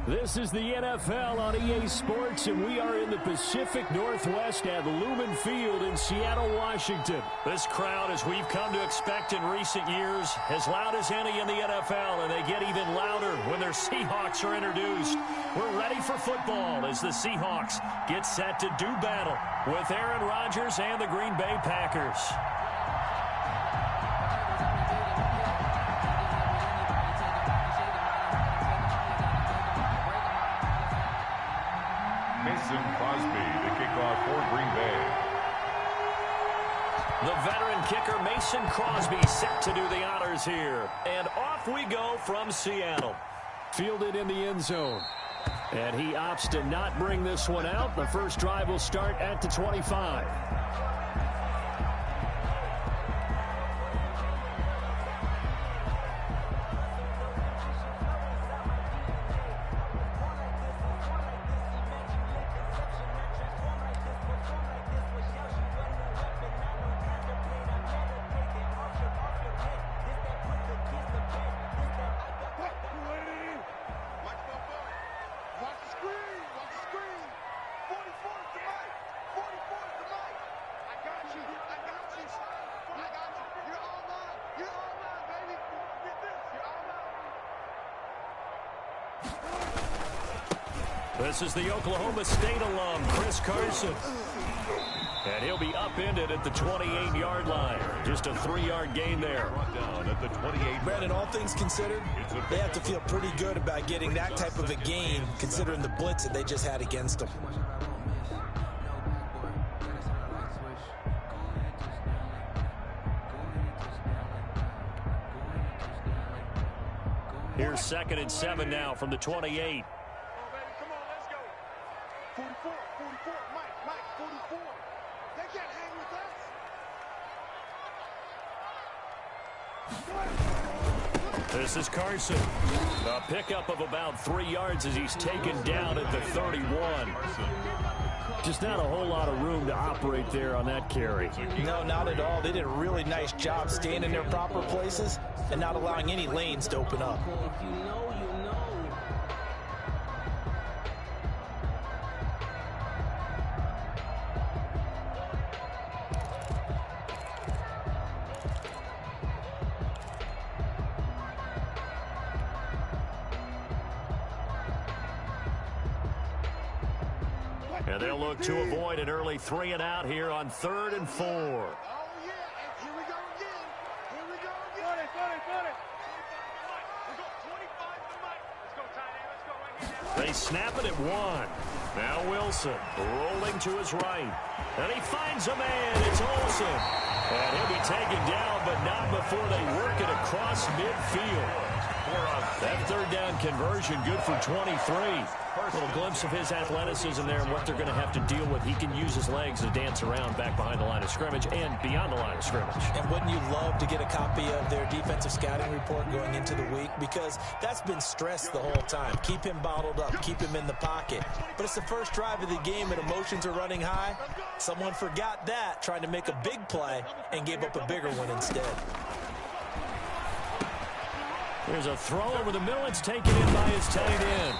This is the NFL on EA Sports, and we are in the Pacific Northwest at Lumen Field in Seattle, Washington. This crowd, as we've come to expect in recent years, as loud as any in the NFL, and they get even louder when their Seahawks are introduced. We're ready for football as the Seahawks get set to do battle with Aaron Rodgers and the Green Bay Packers. Crosby, the kickoff for Green Bay. The veteran kicker Mason Crosby set to do the honors here. And off we go from Seattle. Fielded in the end zone. And he opts to not bring this one out. The first drive will start at the 25. This is the Oklahoma State alum, Chris Carson. And he'll be upended at the 28-yard line. Just a 3-yard gain there. At the 28. Brandon, all things considered, they have to feel pretty good about getting that type of a gain, considering the blitz that they just had against them. Here's 2nd and 7 now from the 28. 44, Mike, 44. They can't hang with us. This is Carson. A pickup of about 3 yards as he's taken down at the 31. Just not a whole lot of room to operate there on that carry. No, not at all. They did a really nice job staying in their proper places and not allowing any lanes to open up. And they'll look to avoid an early 3 and out here on 3rd and 4. Oh, yeah, and here we go again. Here we go again. Got it. Let's go, 25 to Mike. Let's go, tight end. Let's go right here. They snap it at 1. Now Wilson rolling to his right. And he finds a man. It's Olsen. And he'll be taken down, but not before they work it across midfield. That 3rd down conversion good for 23. A little glimpse of his athleticism there and what they're going to have to deal with. He can use his legs to dance around back behind the line of scrimmage and beyond the line of scrimmage. And wouldn't you love to get a copy of their defensive scouting report going into the week? Because that's been stressed the whole time. Keep him bottled up. Keep him in the pocket. But it's the first drive of the game and emotions are running high. Someone forgot that, trying to make a big play, and gave up a bigger one instead. There's a throw over the middle. It's taken in by his tight end.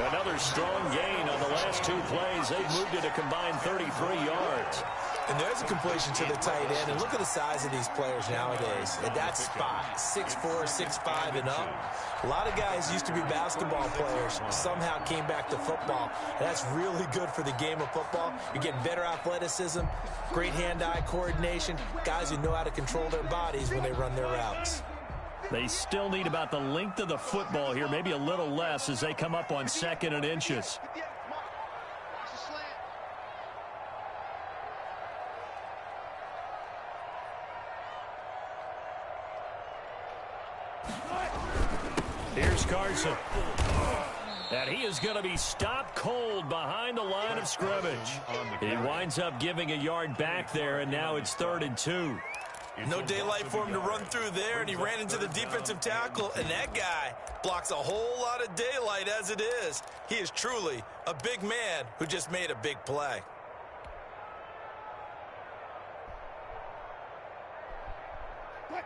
Another strong gain on the last 2 plays. They've moved it a combined 33 yards. And there's a completion to the tight end. And look at the size of these players nowadays. At that spot, 6'4", 6'5", and up. A lot of guys used to be basketball players, somehow came back to football. And that's really good for the game of football. You're getting better athleticism, great hand-eye coordination, guys who know how to control their bodies when they run their routes. They still need about the length of the football here, maybe a little less as they come up on 2nd and inches. Here's Carson. And he is going to be stopped cold behind the line of scrimmage. He winds up giving a yard back there, and now it's 3rd and 2. No daylight for him to run through there, and he ran into the defensive tackle, and that guy blocks a whole lot of daylight as it is. He is truly a big man who just made a big play.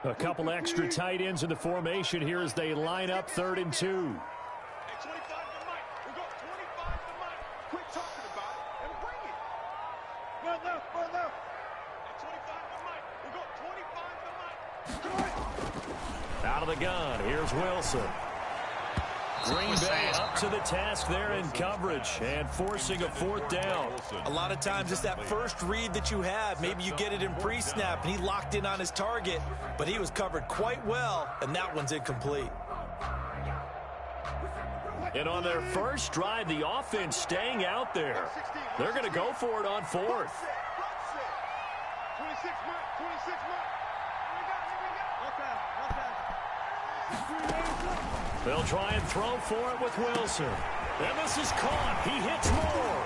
A couple extra tight ends in the formation here as they line up 3rd and 2. Hey, 25, Further, further. At 25 to Mike. We go 25 to Mike. Out of the gun, here's Wilson. Green Bay up to the task there in coverage and forcing a 4th down. A lot of times it's that first read that you have. Maybe you get it in pre-snap and he locked in on his target, but he was covered quite well, and that one's incomplete. And on their first drive, the offense staying out there. They're going to go for it on 4th. 26 Mike, 26 Mike. They'll try and throw for it with Wilson. And this is caught. He hits more.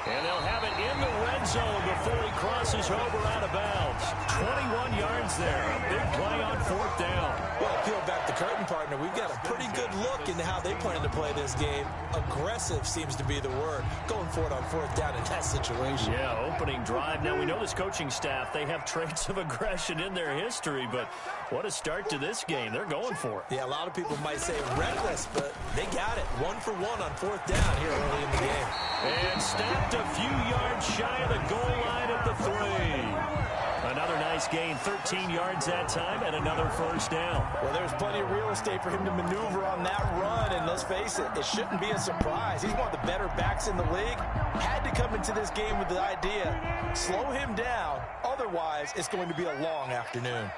And they'll have it in the red zone before he crosses over out of bounds. 21 yards there. A big play on 4th down. Well, peel back the curtain, partner. We've got a pretty good look into how they plan to play this game. Aggressive seems to be the word. Going for it on 4th down in that situation. Yeah, opening drive. Now, we know this coaching staff, they have traits of aggression in their history, but what a start to this game. They're going for it. Yeah, a lot of people might say reckless, but they got it. 1 for 1 on 4th down here early in the game. And snapped a few yards shy of the goal line at the 3. Another nice gain, 13 yards that time, and another 1st down. Well, there's plenty of real estate for him to maneuver on that run, and let's face it, it shouldn't be a surprise. He's one of the better backs in the league. Had to come into this game with the idea, slow him down, otherwise it's going to be a long afternoon.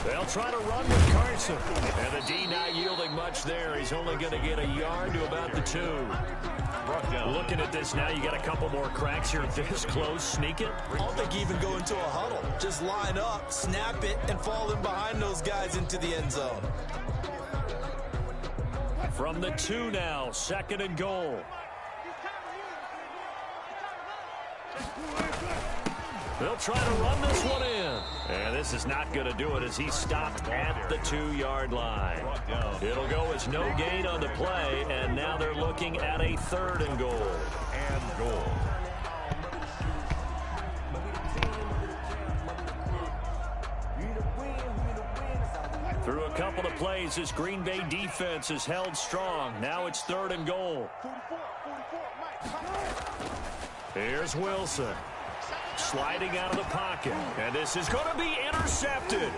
They'll try to run with Carson. And the D not yielding much there. He's only going to get a yard to about the 2. Looking at this now, you got a couple more cracks here this close. Sneak it. I don't think even go into a huddle. Just line up, snap it, and fall in behind those guys into the end zone. From the 2 now, 2nd and goal. They'll try to run this one in. And this is not going to do it as he stopped at the 2-yard line. It'll go as no gain on the play, and now they're looking at a 3rd and goal. Through a couple of plays, this Green Bay defense is held strong. Now it's 3rd and goal. Here's Wilson. Sliding out of the pocket. And this is going to be intercepted.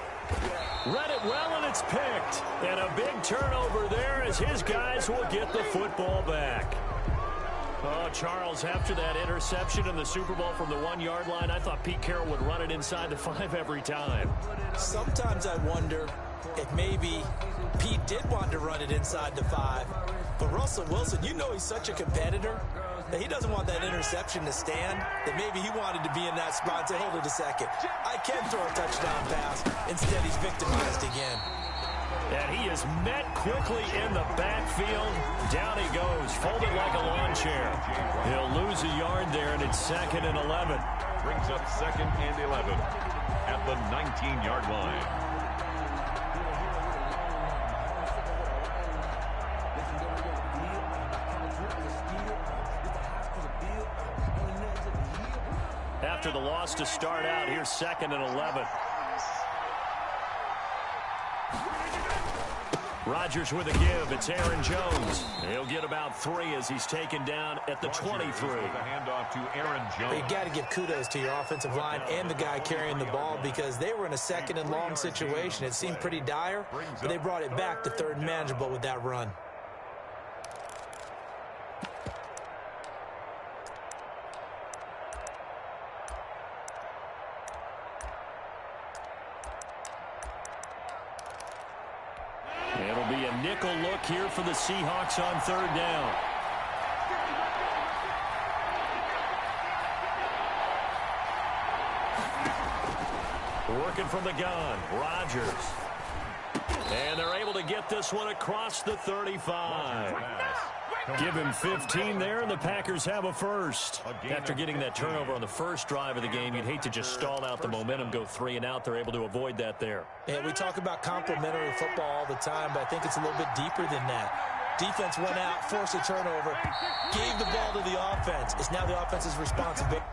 Read it well, and it's picked. And a big turnover there as his guys will get the football back. Oh, Charles, after that interception in the Super Bowl from the 1-yard line, I thought Pete Carroll would run it inside the 5 every time. Sometimes I wonder if maybe Pete did want to run it inside the 5. But Russell Wilson, you know he's such a competitor that he doesn't want that interception to stand, that maybe he wanted to be in that spot and say, hold it a second, I can throw a touchdown pass. Instead, he's victimized again. And he is met quickly in the backfield. Down he goes, folded like a lawn chair. He'll lose a yard there, and it's 2nd and 11. Brings up 2nd and 11 at the 19-yard line. After the loss to start out, here's 2nd and 11. Rodgers with a give. It's Aaron Jones. He'll get about 3 as he's taken down at the 23. The handoff to Aaron Jones. You got to give kudos to your offensive line and the guy carrying the ball because they were in a 2nd and long situation. It seemed pretty dire, but they brought it back to 3rd and manageable with that run. It'll be a nickel look here for the Seahawks on 3rd down. Working from the gun, Rodgers. And they're able to get this one across the 35. Give him 15 there, and the Packers have a first. After getting that turnover on the first drive of the game, you'd hate to just stall out the momentum, go 3 and out. They're able to avoid that there. And we talk about complementary football all the time, but I think it's a little bit deeper than that. Defense went out, forced a turnover, gave the ball to the offense. It's now the offense's responsibility.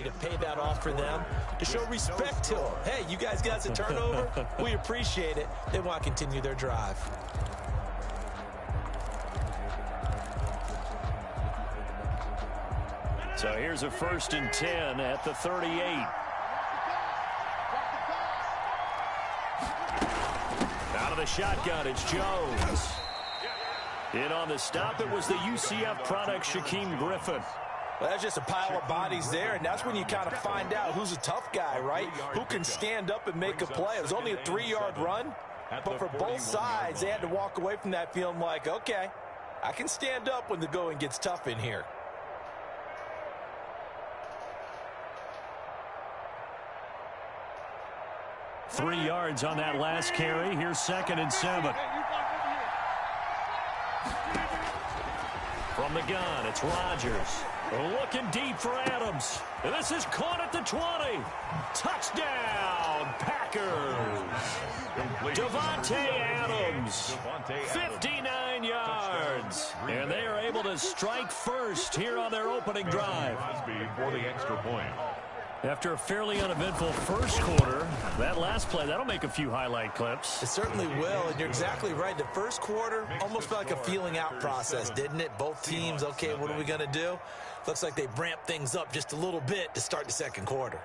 to pay that off for them, to show respect to them. Hey, you guys got a turnover? We appreciate it. They want to continue their drive. So here's a 1st and 10 at the 38. Out of the shotgun, it's Jones. In on the stop, it was the UCF product, Shaquem Griffin. Well, that's just a pile of bodies there, and that's when you kind of find out who's a tough guy, right? Who can stand up and make a play. It was only a 3-yard run, but for both sides, they had to walk away from that feeling like, okay, I can stand up when the going gets tough in here. Three yards on that last carry. Here's 2nd and 7. From the gun, it's Rodgers. Looking deep for Adams. And this is caught at the 20. Touchdown, Packers. Devontae Adams, 59 yards. And they are able to strike first here on their opening drive. For the extra point. After a fairly uneventful first quarter, that last play, that'll make a few highlight clips. It certainly will, and you're exactly right. The first quarter almost felt like a feeling out process, didn't it? Both teams, okay, what are we going to do? Looks like they ramped things up just a little bit to start the second quarter.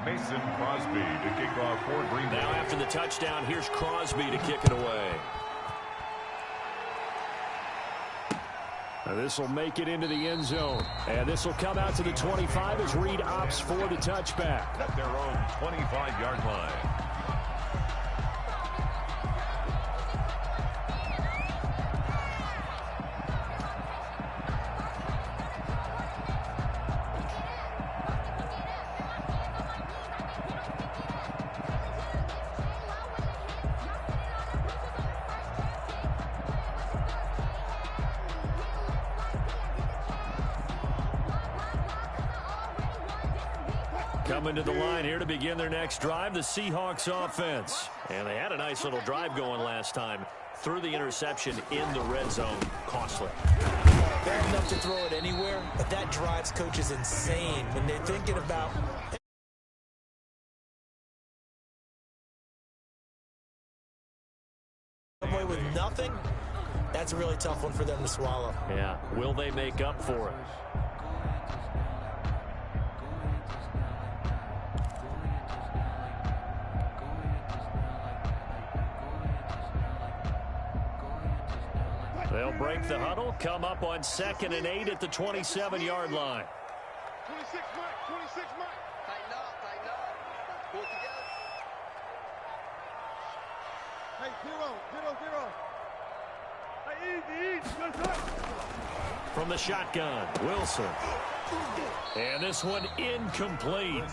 Mason Crosby to kick off for Green Bay. Now after the touchdown, here's Crosby to kick it away. This will make it into the end zone. And this will come out to the 25 as Reed opts for the touchback. At their own 25-yard line. Coming to the line here to begin their next drive, the Seahawks offense. And they had a nice little drive going last time. Threw the interception in the red zone. Costly. Bad enough to throw it anywhere, but that drives coaches insane when they're thinking about away with nothing. That's a really tough one for them to swallow. Yeah. Will they make up for it? They'll break the huddle, come up on 2nd and 8 at the 27-yard line. 26 mark, 26 mark. Tighten up, tighten up. Pull it together. Hey, 0, 0, 0. Hey, easy, good touch. From the shotgun, Wilson. And this one incomplete.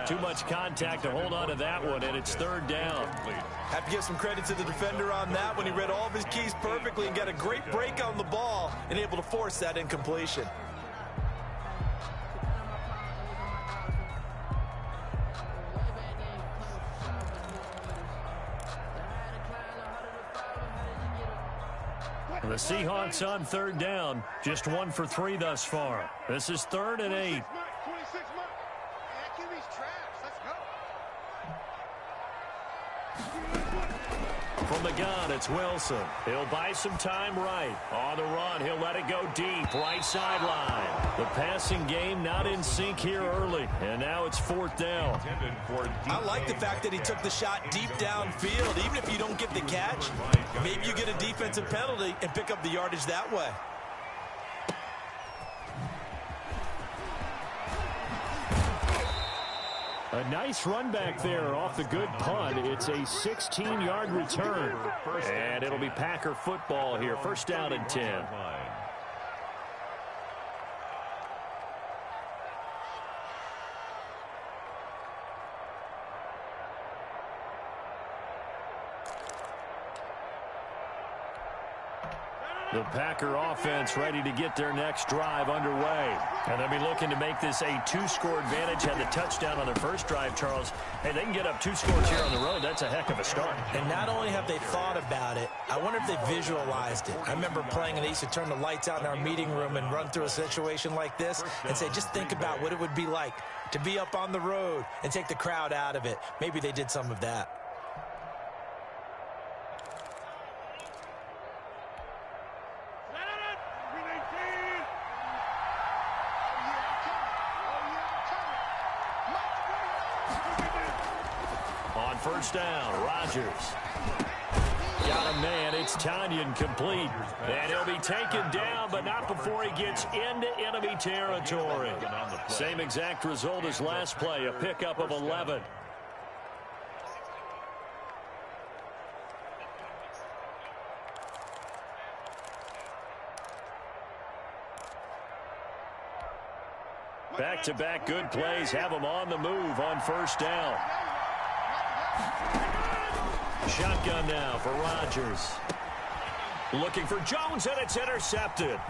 Too much contact to hold on to that one, and it's 3rd down. Have to give some credit to the defender on that when he read all of his keys perfectly and got a great break on the ball and able to force that incompletion. The Seahawks on 3rd down, just 1 for 3 thus far. This is 3rd and 8. 26 mark. That QB's trash. Let's go. From the gun, it's Wilson. He'll buy some time right. On the run, he'll let it go deep, right sideline. The passing game not in sync here early, and now it's 4th down. I like the fact that he took the shot deep downfield. Even if you don't get the catch, maybe you get a defensive penalty and pick up the yardage that way. A nice run back there off the good punt. It's a 16-yard return. And it'll be Packer football here. 1st down and 10. The Packer offense ready to get their next drive underway. And they'll be looking to make this a 2-score advantage. Had the touchdown on their first drive, Charles. Hey, they can get up 2 scores here on the road. That's a heck of a start. And not only have they thought about it, I wonder if they visualized it. I remember playing and they used to turn the lights out in our meeting room and run through a situation like this and say, just think about what it would be like to be up on the road and take the crowd out of it. Maybe they did some of that. First down, Rodgers. Got a man, it's Tanyan complete. And he'll be taken down, but not before he gets into enemy territory. Same exact result as last play, a pickup of 11. Back-to-back good plays have him on the move on first down. Shotgun now for Rodgers. Looking for Jones, and it's intercepted.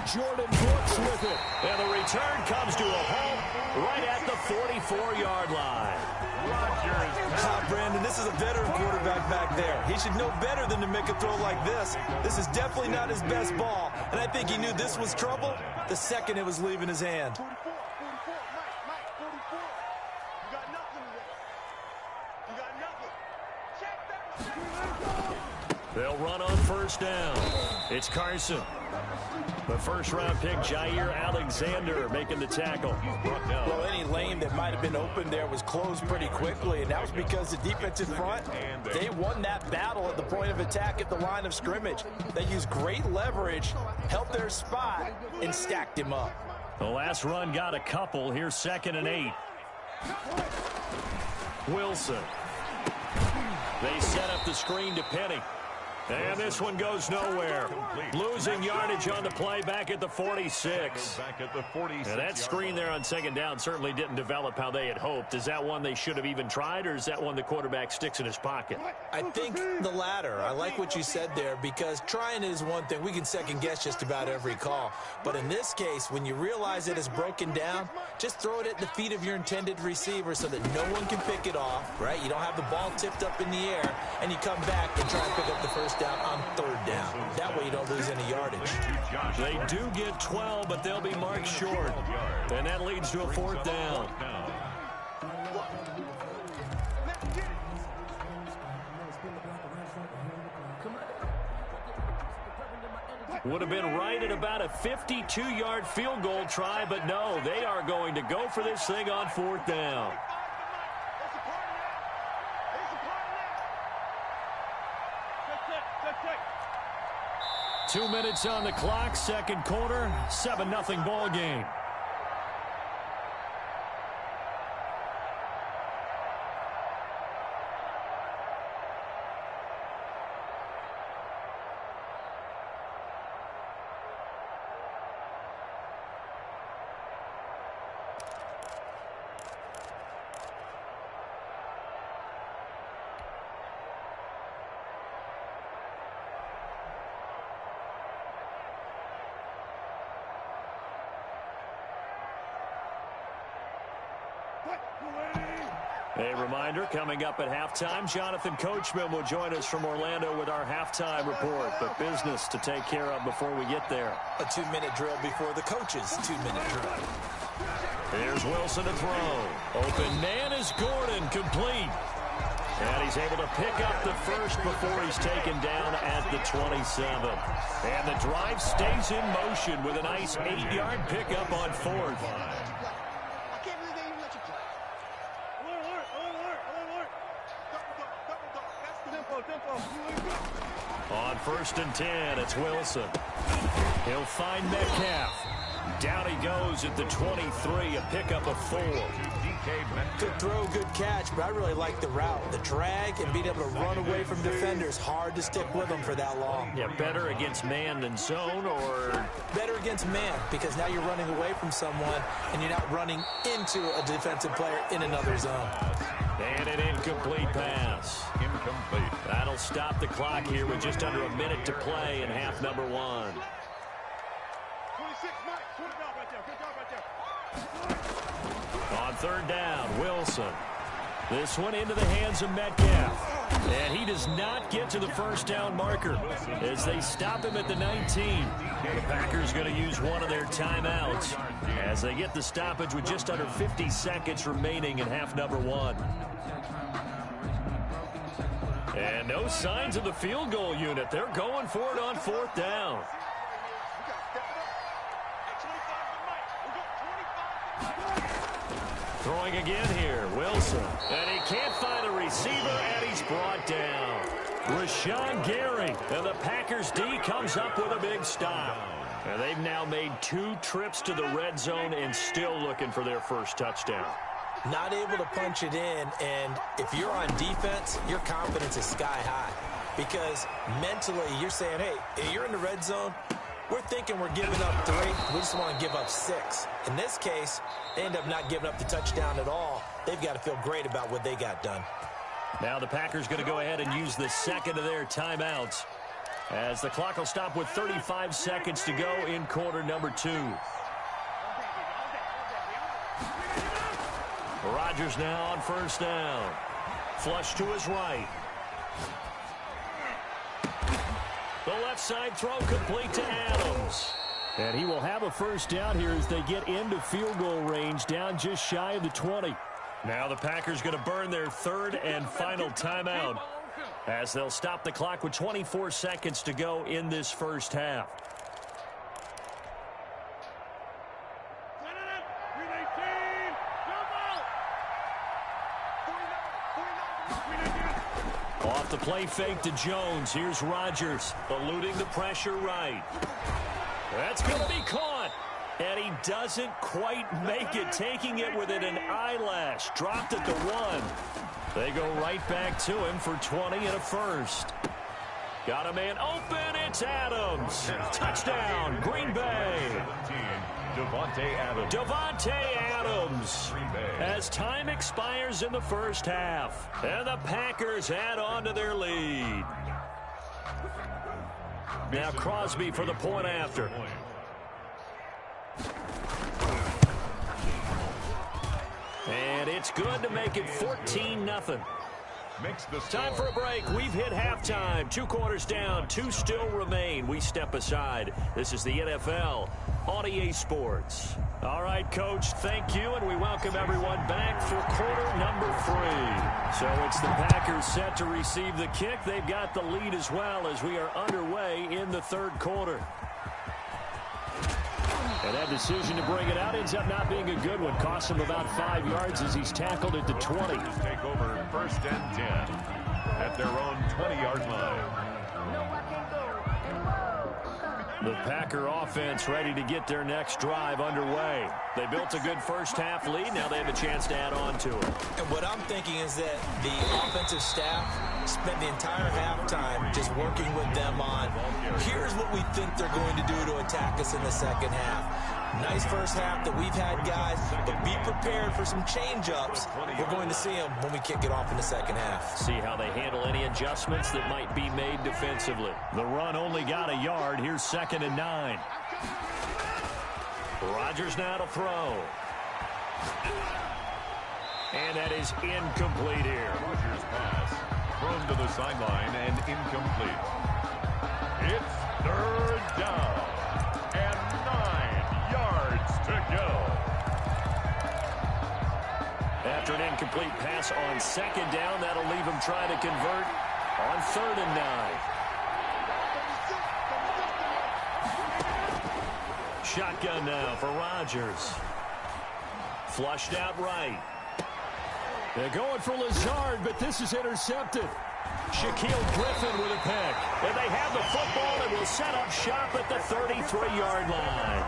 Jordan Brooks with it. And the return comes to a halt right at the 44-yard line. Brandon, this is a veteran quarterback back there. He should know better than to make a throw like this. This is definitely not his best ball. And I think he knew this was trouble the second it was leaving his hand. 44, Mike, 44. You got nothing today. You got nothing. Check that. They'll run on first down. It's Carson. The first-round pick, Jair Alexander, making the tackle. Well, any lane that might have been open there was closed pretty quickly, and that was because the defensive front, they won that battle at the point of attack at the line of scrimmage. They used great leverage, held their spot, and stacked him up. The last run got a couple. Here's 2nd and 8. Wilson. They set up the screen to Penny. And this one goes nowhere. Losing yardage on the play back at the 46. And that screen there on 2nd down certainly didn't develop how they had hoped. Is that one they should have even tried, or is that one the quarterback sticks in his pocket? I think the latter. I like what you said there, because trying is one thing. We can second guess just about every call. But in this case, when you realize it is broken down, just throw it at the feet of your intended receiver so that no one can pick it off, right? You don't have the ball tipped up in the air, and you come back and try and pick up the first down on 3rd down. That way you don't lose any yardage. They do get 12, but they'll be marked short. And that leads to a 4th down. Would have been right at about a 52-yard field goal try, but no, they are going to go for this thing on 4th down. 2 minutes on the clock, 2nd quarter, 7-0 ball game. A reminder, coming up at halftime, Jonathan Coachman will join us from Orlando with our halftime report. But business to take care of before we get there. A 2-minute drill before the coach's 2-minute drill. Here's Wilson to throw. Open man is Gordon, complete. And he's able to pick up the first before he's taken down at the 27. And the drive stays in motion with a nice 8-yard pickup on 4th. On 1st and 10, it's Wilson. He'll find Metcalf. Down he goes at the 23, a pickup of 4. Good throw, good catch, but I really like the route. The drag and being able to run away from defenders, hard to stick with them for that long. Yeah, better against man than zone, or? Better against man, because now you're running away from someone and you're not running into a defensive player in another zone. And an incomplete pass. Incomplete. That'll stop the clock here with just under a minute to play in half number 1. 26, Mike. Good job right there. Good job right there. On third down, Wilson. This one into the hands of Metcalf. And he does not get to the first down marker as they stop him at the 19. The Packers going to use one of their timeouts as they get the stoppage with just under 50 seconds remaining in half number 1. And no signs of the field goal unit. They're going for it on fourth down. Throwing again here, Wilson. And he can't find a receiver, and he's brought down. Rashawn Gary. And the Packers D comes up with a big stop. And they've now made 2 trips to the red zone and still looking for their first touchdown. Not able to punch it in, and if you're on defense, your confidence is sky high. Because mentally, you're saying, hey, you're in the red zone, we're thinking we're giving up 3. We just want to give up 6. In this case, they end up not giving up the touchdown at all. They've got to feel great about what they got done. Now the Packers going to go ahead and use the second of their timeouts as the clock will stop with 35 seconds to go in quarter number 2. Rodgers now on first down. Flush to his right. The left side throw complete to Adams. And he will have a first down here as they get into field goal range down just shy of the 20. Now the Packers going to burn their third and final timeout as they'll stop the clock with 24 seconds to go in this first half. Off the play fake to Jones. Here's Rodgers eluding the pressure right. That's going to be caught. And he doesn't quite make it, taking it within an eyelash. Dropped at the 1. They go right back to him for 20 and a first. Got a man open. It's Adams. Touchdown, Green Bay. Davante Adams. As time expires in the first half. And the Packers add on to their lead. Now Crosby for the point after. And it's good to make it 14-0. Time for a break. We've hit halftime. 2 quarters down. 2 still remain. We step aside. This is the NFL on EA Sports. All right, Coach, thank you, and we welcome everyone back for quarter number 3. So it's the Packers set to receive the kick. They've got the lead as well as we are underway in the third quarter. And that decision to bring it out ends up not being a good one. Costs him about 5 yards as he's tackled at the 20. Take over first and 10 at their own 20-yard line. The Packer offense ready to get their next drive underway. They built a good first half lead. Now they have a chance to add on to it. And what I'm thinking is that the offensive staff spent the entire halftime just working with them on, here's what we think they're going to do to attack us in the second half. Nice first half that we've had, guys, but be prepared for some change-ups. We're going to see them when we kick it off in the second half. See how they handle any adjustments that might be made defensively. The run only got a yard. Here's 2nd and 9. Rodgers now to throw. And that is incomplete here. Rodgers' pass thrown to the sideline and incomplete. It's third down and 9 yards to go. After an incomplete pass on 2nd down, that'll leave him trying to convert on 3rd and 9. Shotgun now for Rodgers. Flushed out right. They're going for Lazard, but this is intercepted. Shaquille Griffin with a pick. And they have the football and will set up shop at the 33-yard line.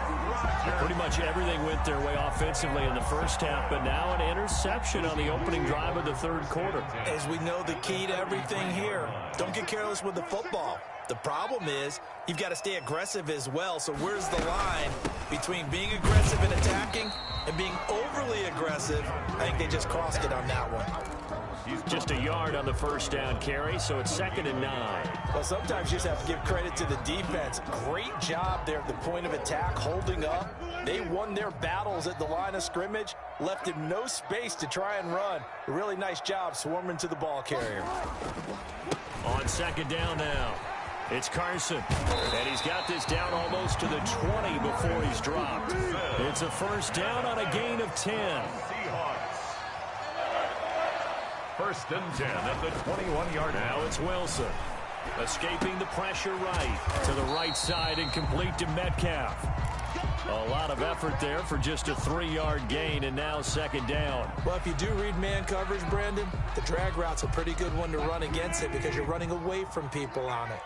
Pretty much everything went their way offensively in the first half, but now an interception on the opening drive of the third quarter. As we know, the key to everything here, don't get careless with the football. The problem is you've got to stay aggressive as well. So where's the line between being aggressive and attacking and being overly aggressive? I think they just crossed it on that one. Just a yard on the first down carry, so it's 2nd and 9. Well, sometimes you just have to give credit to the defense. Great job there at the point of attack, holding up. They won their battles at the line of scrimmage, left him no space to try and run. A really nice job swarming to the ball carrier. On 2nd down now, it's Carson. And he's got this down almost to the 20 before he's dropped. It's a first down on a gain of 10. Seahawks. 1st and 10 at the 21-yard line. Now it's Wilson. Escaping the pressure right. To the right side and complete to Metcalf. A lot of effort there for just a 3-yard gain, and now 2nd down. Well, if you do read man coverage, Brandon, the drag route's a pretty good one to run against it because you're running away from people on it.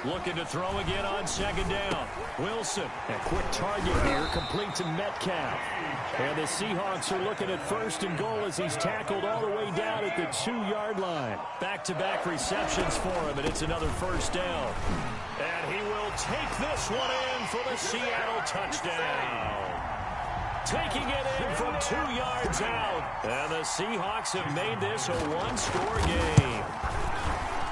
Looking to throw again on 2nd down. Wilson, a quick target here, complete to Metcalf. And the Seahawks are looking at 1st and goal as he's tackled all the way down at the 2-yard line. Back-to-back receptions for him, and it's another first down. And he will take this one in for the Seattle touchdown. Taking it in from 2 yards out. And the Seahawks have made this a one-score game.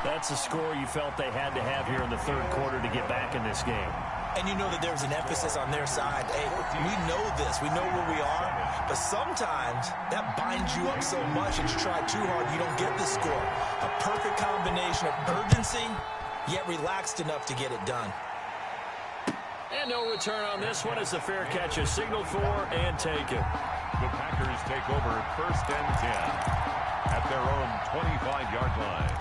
That's a score you felt they had to have here in the 3rd quarter to get back in this game. And you know that there's an emphasis on their side. Hey, we know this. We know where we are. But sometimes that binds you up so much and you try too hard, you don't get the score. A perfect combination of urgency, yet relaxed enough to get it done. And no return on this one as the fair catch is signaled for and taken. The Packers take over 1st and 10 at their own 25-yard line.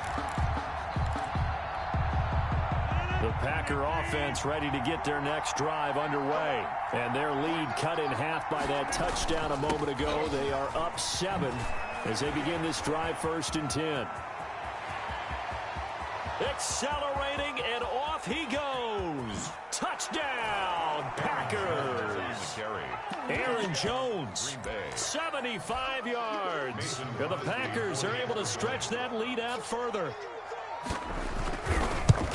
The Packer offense ready to get their next drive underway. And their lead cut in half by that touchdown a moment ago. They are up 7 as they begin this drive 1st and 10. Accelerating, and off he goes. Touchdown, Packers. Aaron Jones, 75 yards. And the Packers are able to stretch that lead out further.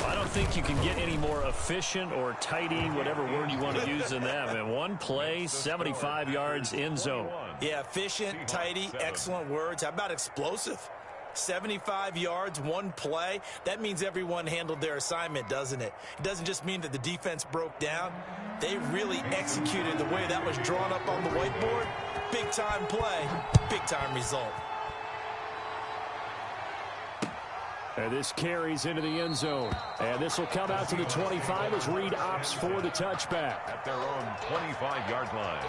I don't think you can get any more efficient or tidy, whatever word you want to use in that. And one play, 75 yards, end zone. Yeah, efficient, tidy, excellent words. How about explosive? 75 yards, one play. That means everyone handled their assignment, doesn't it? It doesn't just mean that the defense broke down. They really executed the way that was drawn up on the whiteboard. Big-time play, big-time result. And this carries into the end zone. And this will come out to the 25 as Reed opts for the touchback. At their own 25-yard line.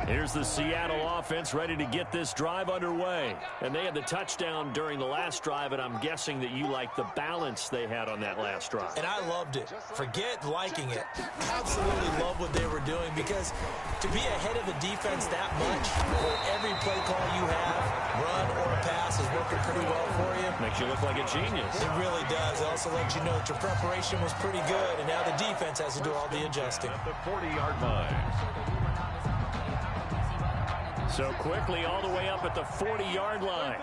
Here's the Seattle offense ready to get this drive underway. And they had the touchdown during the last drive, and I'm guessing that you like the balance they had on that last drive. And I loved it. Forget liking it. Absolutely love what they were doing, because to be ahead of the defense that much, where every play call you have, run or pass, is working pretty well for you. Makes you look like a genius. It really does. It also lets you know that your preparation was pretty good, and now the defense has to do all the adjusting. At the 40-yard line. So quickly all the way up at the 40-yard line.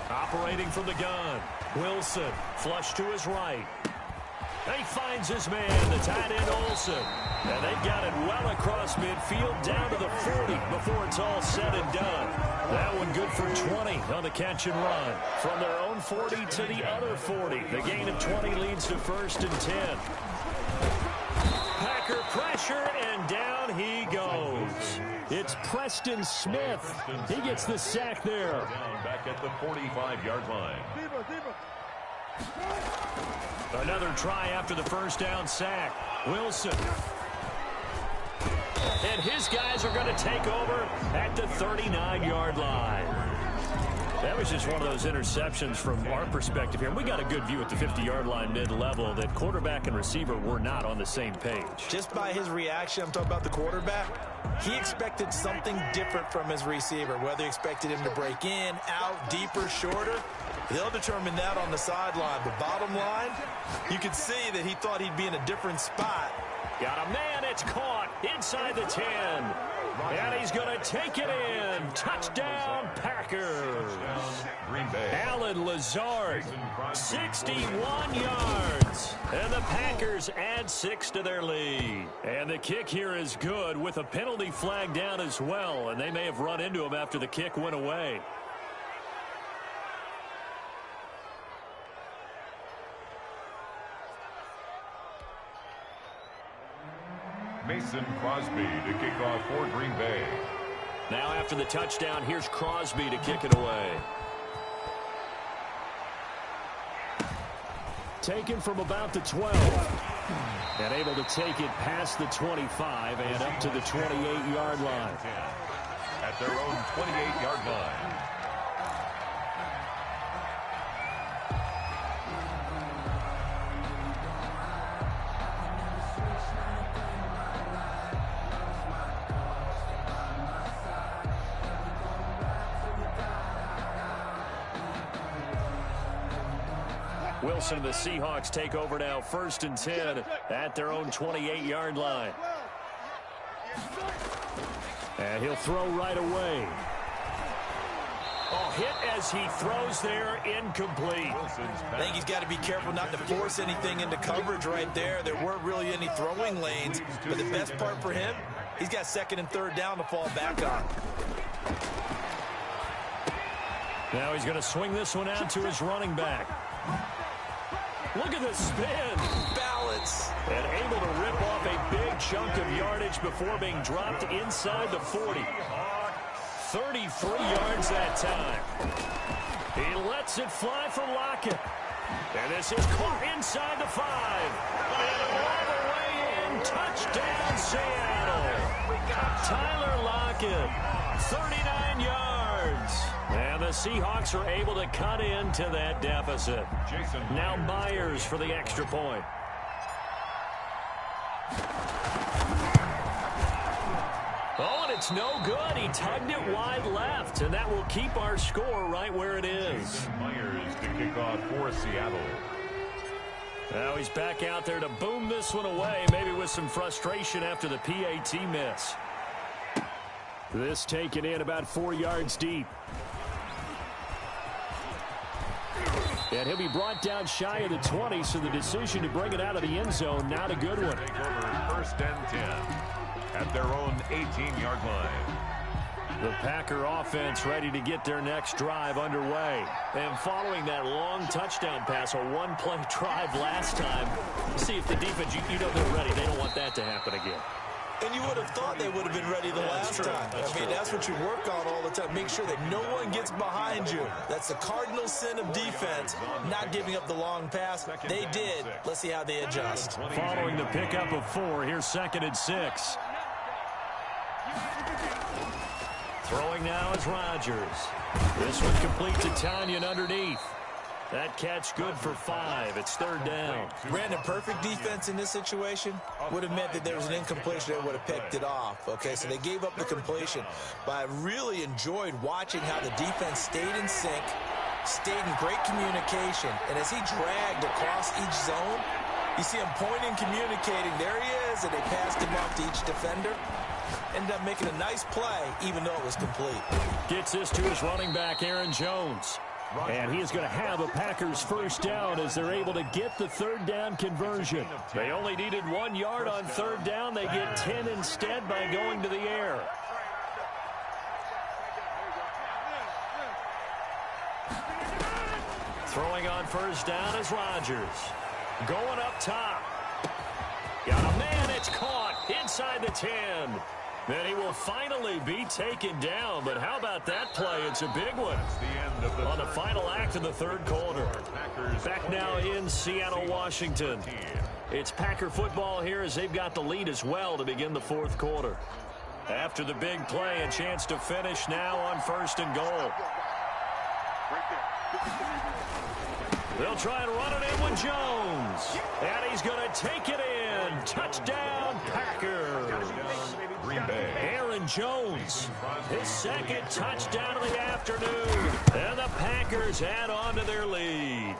Operating from the gun. Wilson, flush to his right. He finds his man, the tight end Olsen. And they've got it well across midfield down to the 40 before it's all said and done. That one good for 20 on the catch and run. From their own 40 to the other 40. The gain of 20 leads to 1st and 10. Packer pressure, and down he goes. It's Preston Smith. He gets the sack there. Down back at the 45-yard line. Another try after the first down sack. Wilson. And his guys are going to take over at the 39-yard line. That was just one of those interceptions from our perspective here. We got a good view at the 50-yard line mid-level that quarterback and receiver were not on the same page. Just by his reaction, I'm talking about the quarterback, he expected something different from his receiver, whether he expected him to break in, out, deeper, shorter. They'll determine that on the sideline. But bottom line, you can see that he thought he'd be in a different spot. Got a man, it's caught inside the 10. And he's going to take it in. Touchdown, Packers. Green Bay. Alan Lazard, 61 yards. And the Packers add 6 to their lead. And the kick here is good with a penalty flag down as well. And they may have run into him after the kick went away. Mason Crosby to kick off for Green Bay. Now after the touchdown, here's Crosby to kick it away. Taken from about the 12. And able to take it past the 25 and up to the 28-yard line. At their own 28-yard line. Wilson and the Seahawks take over now, 1st and 10 at their own 28-yard line. And he'll throw right away. Oh, hit as he throws there, incomplete. I think he's got to be careful not to force anything into coverage right there. There weren't really any throwing lanes, but the best part for him, he's got 2nd and 3rd down to fall back on. Now he's going to swing this one out to his running back. Look at the spin. Balance. And able to rip off a big chunk of yardage before being dropped inside the 40. 33 yards that time. He lets it fly from Lockett. And this is caught inside the 5. And all the way in. Touchdown, Seattle. Tyler Lockett, 39 yards. And the Seahawks are able to cut into that deficit. Now Myers for the extra point. Oh, and it's no good. He tugged it wide left, and that will keep our score right where it is. Myers to kick off for Seattle. Now he's back out there to boom this one away, maybe with some frustration after the PAT miss. This taken in about 4 yards deep. And he'll be brought down shy of the 20, so the decision to bring it out of the end zone, not a good one. Take over 1st and 10 at their own 18-yard line. The Packer offense ready to get their next drive underway. And following that long touchdown pass, a one-play drive last time, see if the defense, you know they're ready. They don't want that to happen again. And you would have thought they would have been ready the last time. I mean, that's what you work on all the time. Make sure that no one gets behind you. That's the cardinal sin of defense, not giving up the long pass. They did. Let's see how they adjust. Following the pickup of 4, here's 2nd and 6. Throwing now is Rodgers. This one complete to Tanyan underneath. That catch good for 5. It's 3rd down. Brandon, perfect defense in this situation would have meant that there was an incompletion that would have picked it off. Okay, so they gave up the completion. But I really enjoyed watching how the defense stayed in sync, stayed in great communication. And as he dragged across each zone, you see him pointing, communicating. There he is, and they passed him off to each defender. Ended up making a nice play, even though it was complete. Gets this to his running back, Aaron Jones. And he is going to have a Packers 1st down as they're able to get the 3rd down conversion. They only needed 1 yard on 3rd down. They get 10 instead by going to the air. Throwing on 1st down is Rodgers. Going up top. Got a man, it's caught inside the 10. Then he will finally be taken down. But how about that play? It's a big one on the final act of the 3rd quarter. Back now in Seattle, Washington. It's Packer football here as they've got the lead as well to begin the 4th quarter. After the big play, a chance to finish now on 1st and goal. They'll try and run it in with Jones. And he's going to take it in. Touchdown, Packers. Green Bay. Aaron Jones. His second touchdown of the afternoon. And the Packers add on to their lead.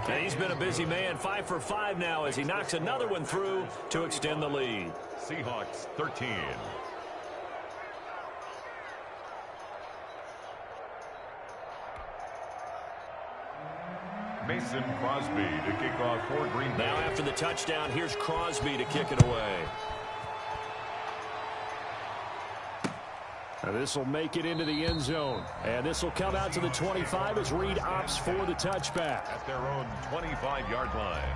And he's been a busy man, 5 for 5 now as he knocks another one through to extend the lead. Seahawks 13. Mason Crosby to kick off for Green Bay. Now after the touchdown, here's Crosby to kick it away. This will make it into the end zone. And this will come out to the 25 as Reed opts for the touchback. At their own 25-yard line.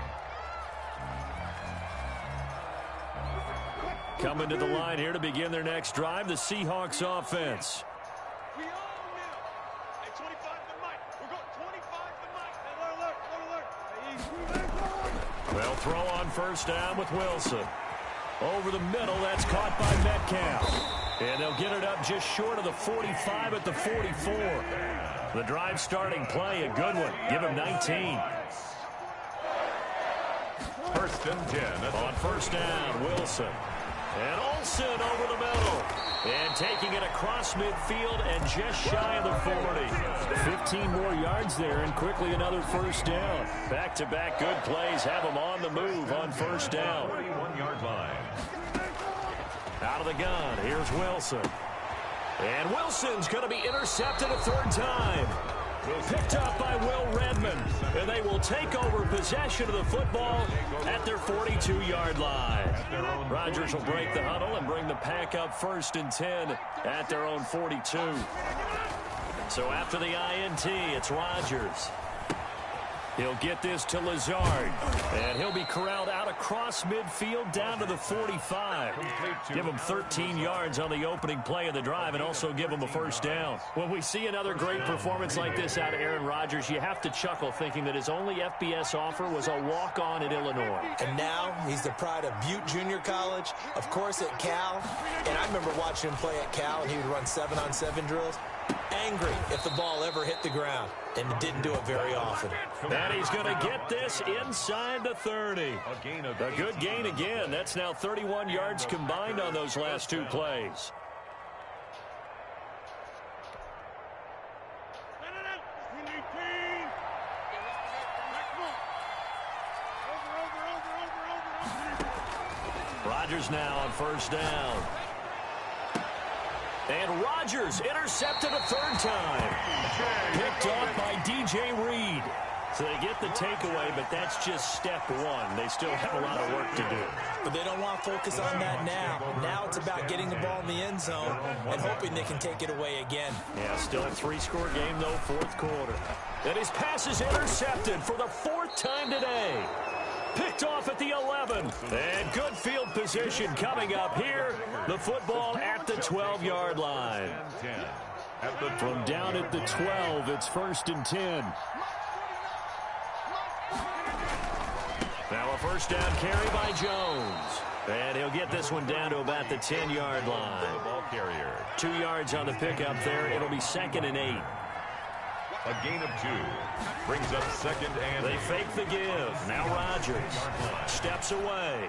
Coming to the line here to begin their next drive, the Seahawks offense. We all knew. Hey, 25 to Mike. We're going 25 to Mike. Alert. They'll throw on first down with Wilson. Over the middle, that's caught by Metcalf. And they'll get it up just short of the 45 at the 44. The drive starting play, a good one. Give him 19. First and 10. On first down, Wilson. And Olsen over the middle. And taking it across midfield and just shy of the 40. 15 more yards there and quickly another first down. Back-to-back good plays have them on the move on first down. 31-yard line. Out of the gun, here's Wilson. And Wilson's going to be intercepted a third time. Picked up by Will Redmond. And they will take over possession of the football at their 42-yard line. Rodgers will break the huddle and bring the Pack up first and 10 at their own 42. So after the INT, it's Rodgers. He'll get this to Lazard, and he'll be corralled out across midfield down to the 45. Give him 13 yards on the opening play of the drive and also give him a first down. When we see another great performance like this out of Aaron Rodgers, you have to chuckle thinking that his only FBS offer was a walk-on at Illinois. And now he's the pride of Butte Junior College, of course at Cal. And I remember watching him play at Cal, and he would run 7-on-7 drills. Angry if the ball ever hit the ground, and it didn't do it very often. And he's going to get this inside the 30. A good gain again. That's now 31 yards combined on those last two plays. Rodgers now on first down. And Rodgers intercepted a third time. Picked off by DJ Reed. So they get the takeaway, but that's just step one. They still have a lot of work to do. But they don't want to focus on that now. Now it's about getting the ball in the end zone and hoping they can take it away again. Yeah, still a three-score game, though, fourth quarter. And his pass is intercepted for the fourth time today. Picked off at the 11. And good field position coming up here. The football at the 12-yard line. From down at the 12, it's first and 10. Now a first down carry by Jones. And he'll get this one down to about the 10-yard line. Ball carrier. 2 yards on the pickup there. It'll be 2nd and 8. A gain of 2. Brings up 2nd and They fake the give. Now Rodgers steps away.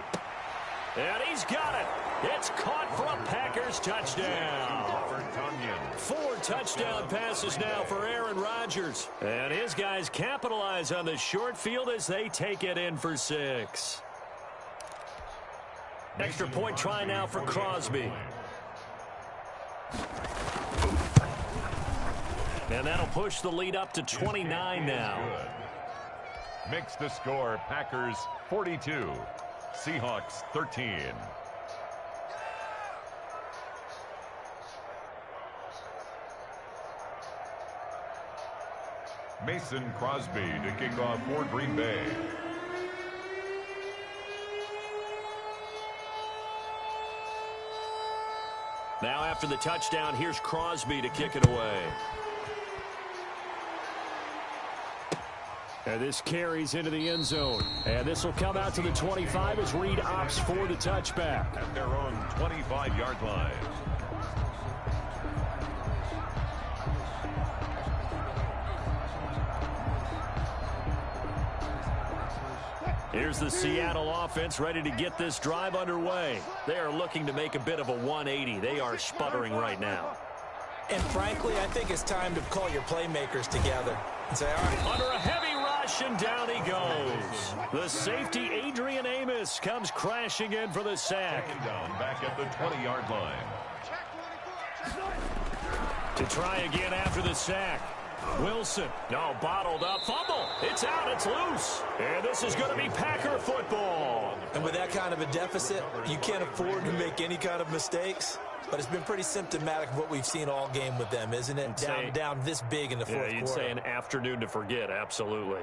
And he's got it. It's caught for a Packers touchdown. 4 touchdown passes now for Aaron Rodgers. And his guys capitalize on the short field as they take it in for 6. Extra point try now for Crosby. And that'll push the lead up to 29 now. Makes the score Packers 42, Seahawks 13. Mason Crosby to kick off for Green Bay. Now after the touchdown, here's Crosby to kick it away. And this carries into the end zone. And this will come out to the 25 as Reed opts for the touchback. At their own 25-yard line. Here's here's the Seattle offense ready to get this drive underway. They are looking to make a bit of a 180. They are sputtering right now. And frankly, I think it's time to call your playmakers together and say, all right. Under a heavy rush, and down he goes. The safety, Adrian Amos, comes crashing in for the sack. Down back at the 20-yard line. To try again after the sack. Wilson, no, bottled up, fumble. It's out, it's loose. And this is going to be Packer football. And with that kind of a deficit, you can't afford to make any kind of mistakes. But it's been pretty symptomatic of what we've seen all game with them, isn't it? Down this big in the fourth quarter. Yeah, you'd say an afternoon to forget, absolutely.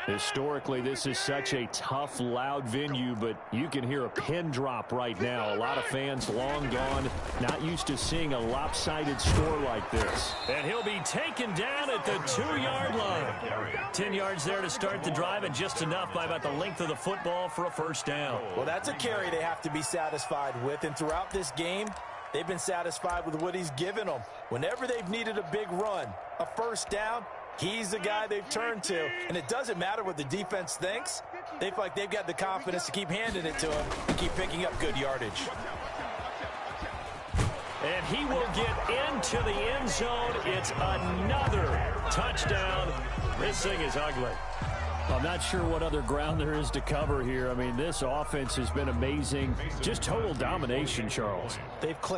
Historically, this is such a tough, loud venue, but you can hear a pin drop right now. A lot of fans long gone, not used to seeing a lopsided score like this. And he'll be taken down at the 2-yard line. 10 yards there to start the drive, and just enough by about the length of the football for a first down. Well, that's a carry they have to be satisfied with, and throughout this game, they've been satisfied with what he's given them. Whenever they've needed a big run, a first down, he's the guy they've turned to, and it doesn't matter what the defense thinks. They feel like they've got the confidence to keep handing it to him and keep picking up good yardage. And he will get into the end zone. It's another touchdown. This thing is ugly. I'm not sure what other ground there is to cover here. I mean, this offense has been amazing. Just total domination, Charles. They've clicked.